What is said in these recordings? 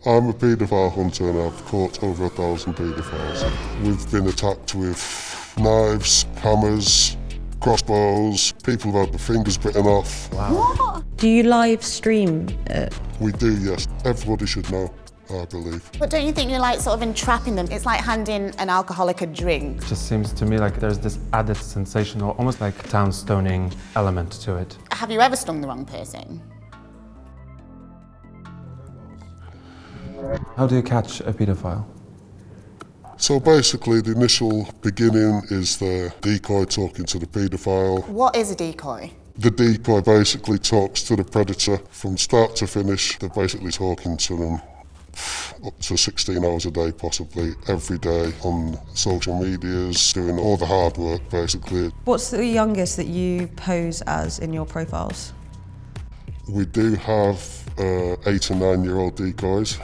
I'm a paedophile hunter and I've caught over 1,000 paedophiles. We've been attacked with knives, hammers, crossbows, people have had their fingers bitten off. Wow. What? Do you live stream it? We do, yes. Everybody should know, I believe. But don't you think you're like sort of entrapping them? It's like handing an alcoholic a drink. It just seems to me like there's this added sensational, almost like town stoning element to it. Have you ever stung the wrong person? How do you catch a paedophile? So basically the initial beginning is the decoy talking to the paedophile. What is a decoy? The decoy basically talks to the predator from start to finish. They're basically talking to them up to 16 hours a day, possibly every day on social medias, doing all the hard work basically. What's the youngest that you pose as in your profiles? We do have 8 and 9-year-old decoys,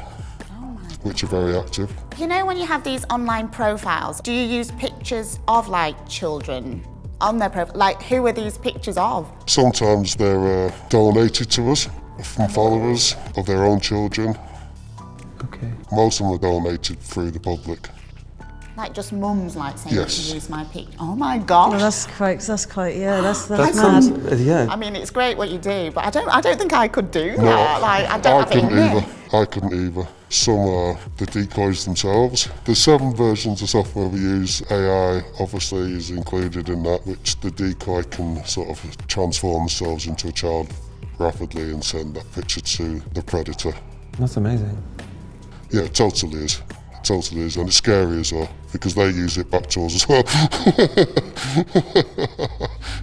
which are very active. You know when you have these online profiles, do you use pictures of like children on their profile? Like who are these pictures of? Sometimes they're donated to us from followers of their own children. Okay. Most of them are donated through the public. Like just mums like saying Yes. to use my picture. Oh my gosh. Oh, that's quite, yeah, that's That mad. sounds, yeah. I mean, it's great what you do, but I don't think I could do No, that. Like I don't have it in couldn't me. either. I couldn't either. Some are the decoys themselves. There's 7 versions of software we use. AI obviously is included in that, which the decoy can sort of transform themselves into a child rapidly and send that picture to the predator. That's amazing. Yeah, it totally is. It totally is, and it's scary as well, because they use it back to us as well.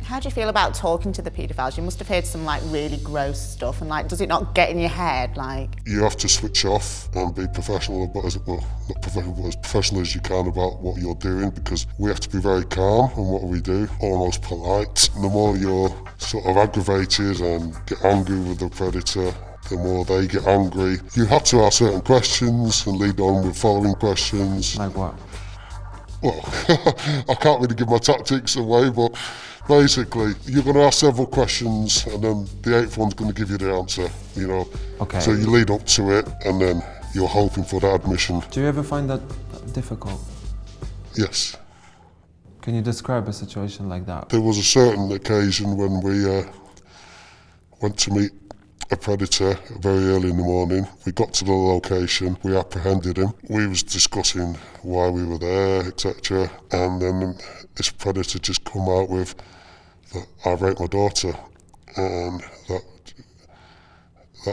How do you feel about talking to the paedophiles? You must have heard some like really gross stuff, and like, does it not get in your head? Like, You have to switch off and be professional about not professional, but as professional as you can about what you're doing, because we have to be very calm in what we do, almost polite. And the more you're sort of aggravated and get angry with the predator, the more they get angry. You have to ask certain questions and lead on with following questions. Like what? Well, I can't really give my tactics away, but basically, you're going to ask several questions and then the 8th one's going to give you the answer, you know. Okay. So you lead up to it and then you're hoping for that admission. Do you ever find that difficult? Yes. Can you describe a situation like that? There was a certain occasion when we went to meet a predator very early in the morning. We got to the location, we apprehended him. We was discussing why we were there, etc. And then this predator just come out with that I raped my daughter, and that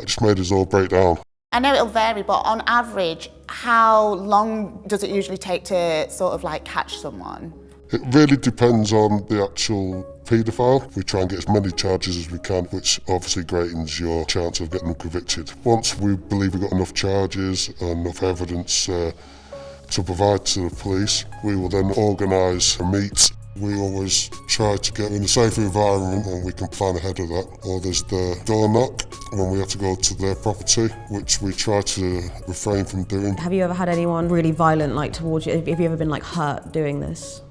just made us all break down. I know it'll vary, but on average, how long does it usually take to sort of like catch someone? It really depends on the actual paedophile. We try and get as many charges as we can, which obviously greatens your chance of getting them convicted. Once we believe we've got enough charges and enough evidence to provide to the police, we will then organise a meet. We always try to get in a safe environment and we can plan ahead of that. Or there's the door knock when we have to go to their property, which we try to refrain from doing. Have you ever had anyone really violent like towards you? Have you ever been like hurt doing this?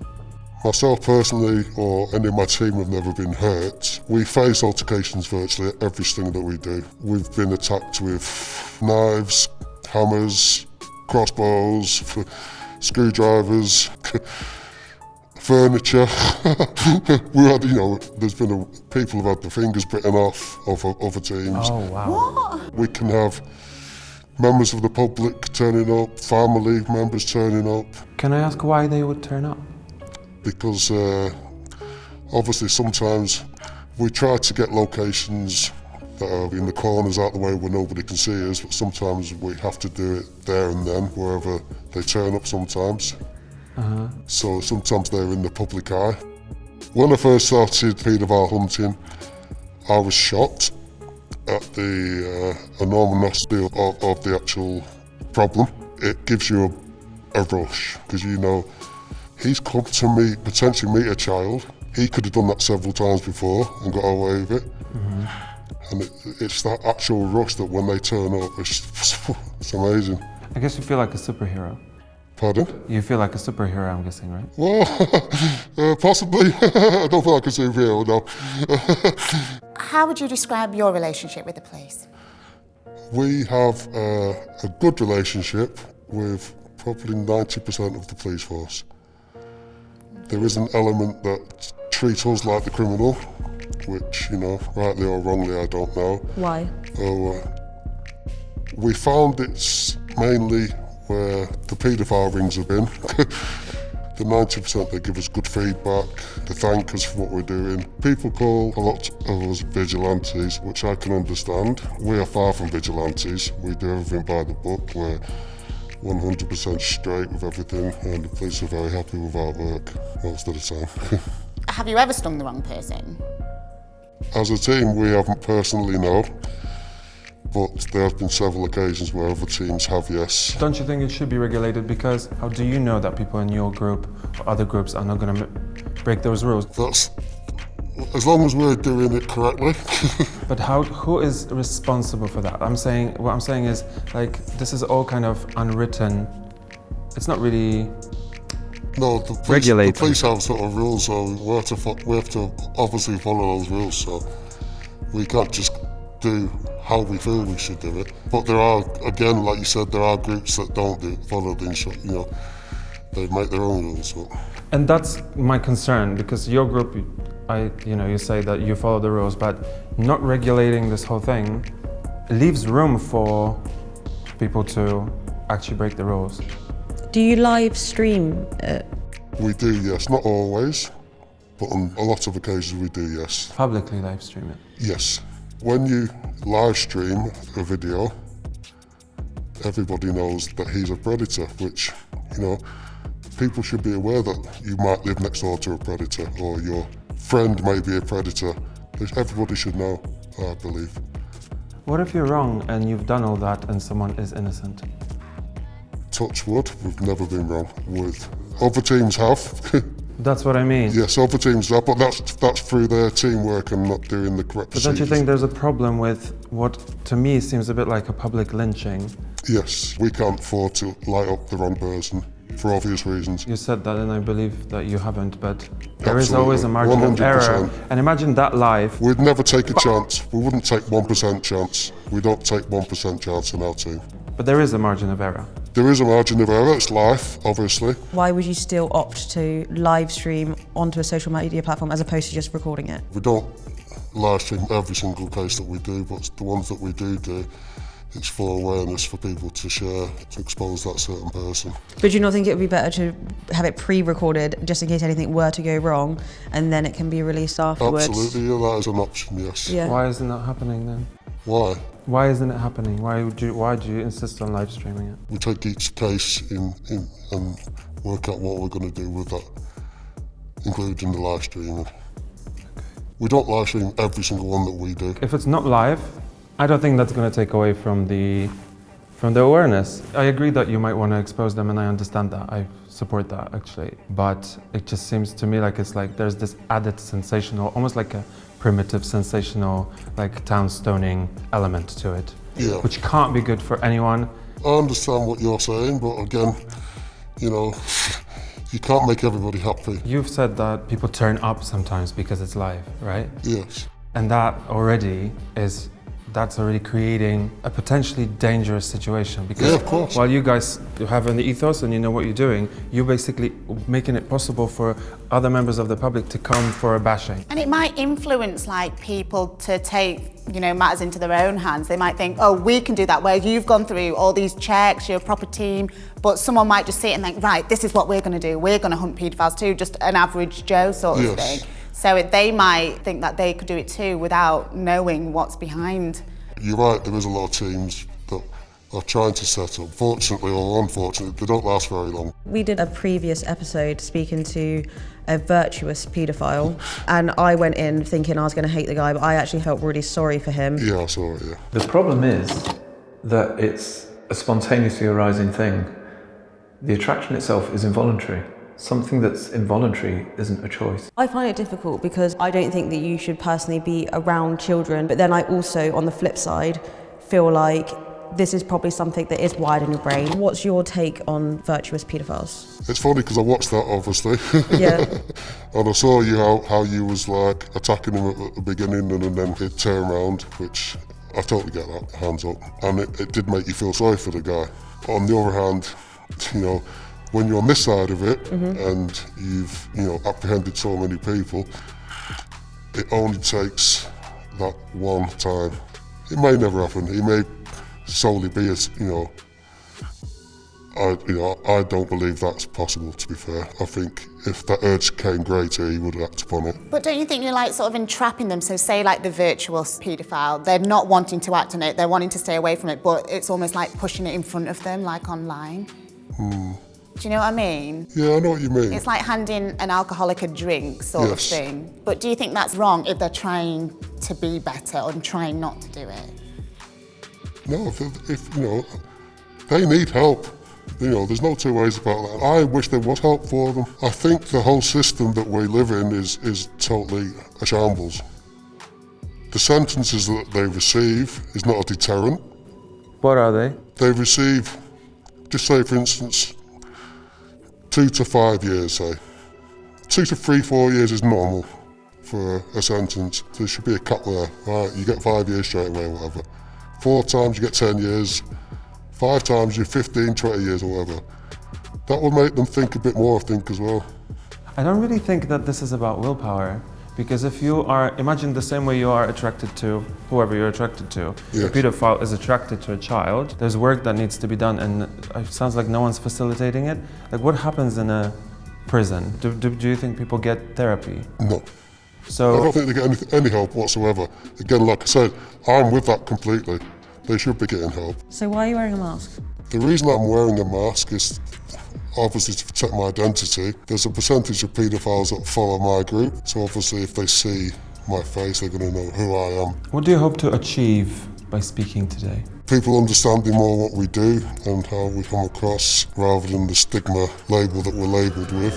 Myself personally, or any of my team have never been hurt. We face altercations virtually at every sting that we do. We've been attacked with knives, hammers, crossbows, screwdrivers, furniture. We had, there's been people have had their fingers bitten off of other teams. Oh, wow. What? We can have members of the public turning up, family members turning up. Can I ask why they would turn up? Because obviously sometimes we try to get locations that are in the corners out the way where nobody can see us, but sometimes we have to do it there and then, wherever they turn up sometimes. So sometimes they're in the public eye. When I first started paedophile hunting, I was shocked at the enormity of the actual problem. It gives you a rush, because he's come to potentially meet a child. He could have done that several times before and got away with it. And it's that actual rush that when they turn up, it's amazing. I guess you feel like a superhero. Pardon? You feel like a superhero, I'm guessing, right? Well, possibly. I don't feel like a superhero, no. How would you describe your relationship with the police? We have a good relationship with probably 90% of the police force. There is an element that treats us like the criminal, which, you know, rightly or wrongly, I don't know. Why? We found it's mainly where the paedophile rings have been. The 90% they give us good feedback, they thank us for what we're doing. People call a lot of us vigilantes, which I can understand. We are far from vigilantes. We do everything by the book. We're 100% straight with everything, and the police are very happy with our work most of the time. Have you ever stung the wrong person? As a team, we haven't personally, no. But there have been several occasions where other teams have, yes. Don't you think it should be regulated? Because how do you know that people in your group or other groups are not going to break those rules? That's as long as we're doing it correctly. But who is responsible for that? What I'm saying is, like, this is all kind of unwritten. It's not really No, the police have sort of rules, so we have to obviously follow those rules. So we can't just do how we feel we should do it. But there are, again, like you said, there are groups that don't follow the instructions. You know, they make their own rules. So. And that's my concern, because your group, you say that you follow the rules, but not regulating this whole thing leaves room for people to actually break the rules. Do you live stream it? We do, yes. Not always, but on a lot of occasions we do, yes. Publicly live stream it? Yes. When you live stream a video, everybody knows that he's a predator, which, you know, people should be aware that you might live next door to a predator, or your friend may be a predator. Everybody should know, I believe. What if you're wrong and you've done all that and someone is innocent? Touch wood, we've never been wrong. With other teams have. That's what I mean. Yes, other teams have, but that's through their teamwork and not doing the correct procedures. But don't you think there's a problem with what, to me, seems a bit like a public lynching? Yes, we can't afford to light up the wrong person, for obvious reasons. You said that, and I believe that you haven't, but there is Absolutely. always a margin 100%. of error. And imagine that live. We'd never take a chance. We wouldn't take 1% chance. We don't take 1% chance in our team. But there is a margin of error. There is a margin of error, it's life, obviously. Why would you still opt to live stream onto a social media platform as opposed to just recording it? We don't live stream every single case that we do, but the ones that we do, it's for awareness for people to share, to expose that certain person. But do you not think it would be better to have it pre-recorded just in case anything were to go wrong and then it can be released afterwards? Absolutely, yeah, that is an option, yes. Yeah. Why isn't that happening then? Why? Why isn't it happening? Why do you insist on live streaming it? We take each case in and work out what we're going to do with that, including the live streaming. Okay. We don't live stream every single one that we do. If it's not live, I don't think that's going to take away from the awareness. I agree that you might want to expose them, and I understand that. I support that, actually. But it just seems to me like it's like there's this added sensational, almost like a primitive, sensational, like town stoning element to it, yeah. Which can't be good for anyone. I understand what you're saying, but again, you know, you can't make everybody happy. You've said that people turn up sometimes because it's live, right? Yes. And that's already creating a potentially dangerous situation, because yeah, of course. While you guys have an ethos and you know what you're doing, you're basically making it possible for other members of the public to come for a bashing. And it might influence like people to take, you know, matters into their own hands. They might think, oh, we can do that, where you've gone through all these checks, you're a proper team, but someone might just sit and think, right, this is what we're going to do. We're going to hunt paedophiles too, just an average Joe sort of thing. So they might think that they could do it too without knowing what's behind. You're right, there is a lot of teams that are trying to set up. Fortunately or unfortunately, they don't last very long. We did a previous episode speaking to a virtuous paedophile, and I went in thinking I was going to hate the guy, but I actually felt really sorry for him. Yeah, I saw it, yeah. The problem is that it's a spontaneously arising thing. The attraction itself is involuntary. Something that's involuntary isn't a choice. I find it difficult because I don't think that you should personally be around children, but then I also, on the flip side, feel like this is probably something that is wired in your brain. What's your take on virtuous paedophiles? It's funny because I watched that, obviously. Yeah. And I saw you how you was like attacking him at the beginning and then he'd turn around, which I totally get that, hands up. And it did make you feel sorry for the guy. On the other hand, you know, when you're on this side of it and you've, you know, apprehended so many people, it only takes that one time. It may never happen. He may solely be as, you know, I don't believe that's possible, to be fair. I think if that urge came greater, he would act upon it. But don't you think you're like sort of entrapping them? So say like the virtuous paedophile, they're not wanting to act on it, they're wanting to stay away from it, but it's almost like pushing it in front of them, like online. Do you know what I mean? Yeah, I know what you mean. It's like handing an alcoholic a drink sort of thing. But do you think that's wrong if they're trying to be better or trying not to do it? No, if you know, they need help. You know, there's no two ways about that. I wish there was help for them. I think the whole system that we live in is totally a shambles. The sentences that they receive is not a deterrent. What are they? They receive, just say for instance, 2 to 5 years, say. 2 to 3, 4 years is normal for a sentence. There should be a cap there. Right, you get 5 years straight away, whatever. 4 times you get 10 years. 5 times you're 15, 20 years or whatever. That would make them think a bit more, I think, as well. I don't really think that this is about willpower, because if you are, imagine the same way you are attracted to whoever you're attracted to. Yes. A pedophile is attracted to a child. There's work that needs to be done, and it sounds like no one's facilitating it. Like, what happens in a prison? Do you think people get therapy? No. So I don't think they get any help whatsoever. Again, like I said, I'm with that completely. They should be getting help. So why are you wearing a mask? The reason I'm wearing a mask is obviously to protect my identity. There's a percentage of paedophiles that follow my group, so obviously if they see my face, they're going to know who I am. what do you hope to achieve by speaking today? People understanding more what we do and how we come across, rather than the stigma label that we're labelled with.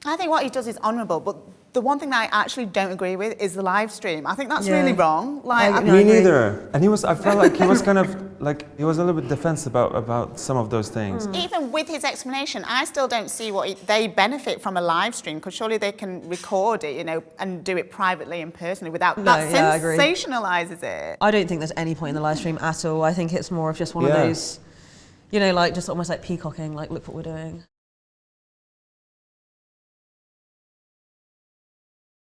I think what he does is honourable, but the one thing that I actually don't agree with is the live stream. I think that's really wrong. Like, Me neither. And I felt like he was kind of like, he was a little bit defensive about some of those things. even with his explanation, I still don't see what they benefit from a live stream, because surely they can record it, you know, and do it privately and personally without that yeah, I agree. sensationalises it. I don't think there's any point in the live stream at all. I think it's more of just one of those, you know, like just almost like peacocking, like look what we're doing.